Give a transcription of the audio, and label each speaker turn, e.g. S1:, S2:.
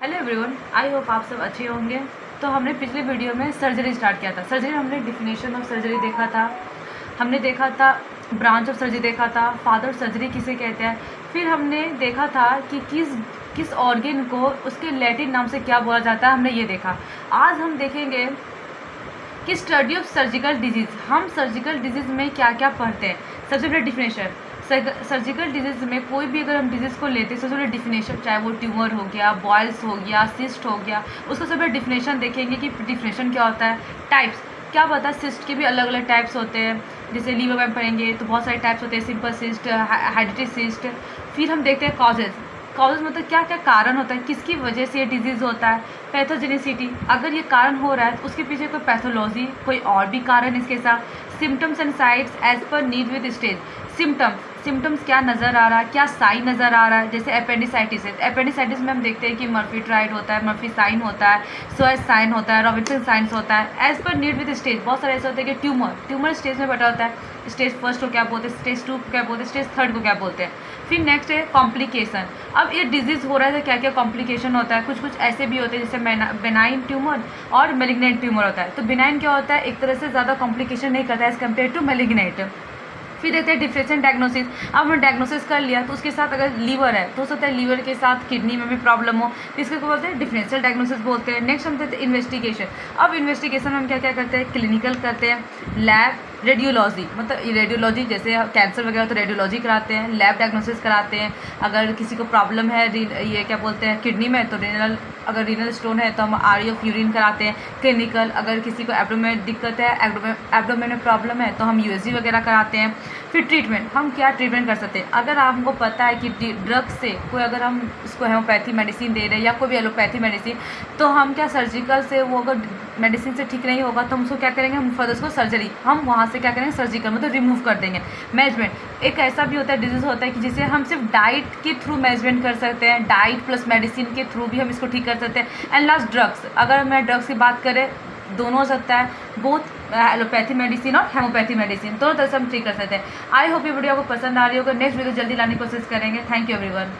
S1: Hello everyone, I hope आप सब अच्छे होंगे। तो हमने पिछले वीडियो में सर्जरी स्टार्ट किया था। सर्जरी हमने डिफिनेशन ऑफ सर्जरी देखा था, हमने देखा था ब्रांच ऑफ सर्जरी देखा था, फादर सर्जरी किसे कहते हैं। फिर हमने देखा था कि किस ऑर्गन को उसके लैटिन नाम से क्या बोला जाता है, हमने ये देखा। आज हम देखेंगे कि स्टडी ऑफ सर्जिकल डिजीज़, हम सर्जिकल डिजीज़ में क्या क्या पढ़ते हैं। सबसे पहले डिफिनेशन, सर्जिकल डिजीज़ में कोई भी अगर हम डिजीज़ को लेते हैं सबसे पहले डिफिनेशन, चाहे वो ट्यूमर हो गया, बॉयल्स हो गया, सिस्ट हो गया, उसका सबसे पहले डिफिनेशन देखेंगे कि डिफिनेशन क्या होता है। टाइप्स क्या पता, सिस्ट के भी अलग अलग टाइप्स होते हैं। जैसे लीवर में पढ़ेंगे तो बहुत सारे टाइप्स होते हैं, सिंपल सिस्ट, हेरिडिटरी सिस्ट। फिर हम देखते हैं कॉजेज़ मतलब क्या क्या कारण होता है, किसकी वजह से ये डिजीज़ होता है। पैथोजेनिसिटी, अगर ये कारण हो रहा है तो उसके पीछे कोई पैथोलॉजी, कोई और भी कारण इसके साथ। Symptoms and sites as per need with stage. Symptoms क्या नज़र आ रहा है, क्या साइन नज़र आ रहा है। जैसे अपेंडिसाइटिस है, अपेंडिसाइटिस में हम देखते हैं कि मर्फी ट्राइड होता है, मर्फी साइन होता है, सोएज साइन होता है, रॉबिन्सन साइंस होता है। As per need with stage बहुत सारे ऐसे होते हैं कि ट्यूमर स्टेज में बटा होता है। स्टेज फर्स्ट को क्या बोलते हैं, स्टेज 2 को क्या बोलते हैं, स्टेज 3 को क्या बोलते हैं। फिर नेक्स्ट है कॉम्प्लिकेशन। अब ये डिजीज़ हो रहा है तो क्या क्या कॉम्प्लिकेशन होता है। कुछ ऐसे भी होते हैं जैसे बेनाइन ट्यूमर और मेलिग्नेंट ट्यूमर होता है। तो बेनाइन क्या होता है, एक तरह से ज़्यादा कॉम्प्लिकेशन नहीं करता है एज़ कम्पेयर टू मेलिग्नेंट। फिर देते हैं डिफरेंशियल डायग्नोसिस। अब हमने डायग्नोसिस कर लिया तो उसके साथ अगर लीवर है तो हो सकता है लीवर के साथ किडनी में भी प्रॉब्लम हो, तो इसको क्या बोलते हैं, डिफरेंशियल डायग्नोसिस बोलते हैं। नेक्स्ट हम देते हैं इन्वेस्टिगेशन। अब इन्वेस्टिगेशन में हम क्या क्या करते हैं, क्लिनिकल करते हैं, लैब, रेडियोलॉजी, मतलब रेडियोलॉजी जैसे कैंसर वगैरह तो रेडियोलॉजी कराते हैं, लैब डायग्नोसिस कराते हैं। अगर किसी को प्रॉब्लम है ये क्या बोलते हैं किडनी में तो अगर रीनल स्टोन है तो हम आरई ऑफ यूरिन कराते हैं। क्लिनिकल, अगर किसी को एब्डोमेन में दिक्कत है, एब्डोमेन में प्रॉब्लम है तो हम यूएसजी वगैरह कराते हैं। फिर ट्रीटमेंट, हम क्या ट्रीटमेंट कर सकते हैं। अगर हमको पता है कि ड्रग से कोई, अगर हम उसको हेमोपैथी मेडिसिन दे रहे हैं या कोई भी एलोपैथी मेडिसिन, तो हम क्या सर्जिकल से वो अगर मेडिसिन से ठीक नहीं होगा तो हम उसको क्या करेंगे, हम फर्दर उसको सर्जरी, हम वहाँ से क्या करेंगे, सर्जिकल मतलब रिमूव कर देंगे। मैनेजमेंट, एक ऐसा भी होता है डिजीज़ होता है कि जिसे हम सिर्फ डाइट के थ्रू मैनेजमेंट कर सकते हैं, डाइट प्लस मेडिसिन के थ्रू भी हम इसको ठीक कर सकते हैं। एंड लास्ट ड्रग्स, अगर मैं ड्रग्स की बात करें दोनों हो सकता है, बोथ एलोपैथी मेडिसिन और हेमोपैथी मेडिसिन दोनों तरह से हम ठीक कर सकते हैं। आई होप ये वीडियो आपको पसंद आ रही होगा। नेक्स्ट वीडियो जल्दी लाने की कोशिश करेंगे। Thank you everyone.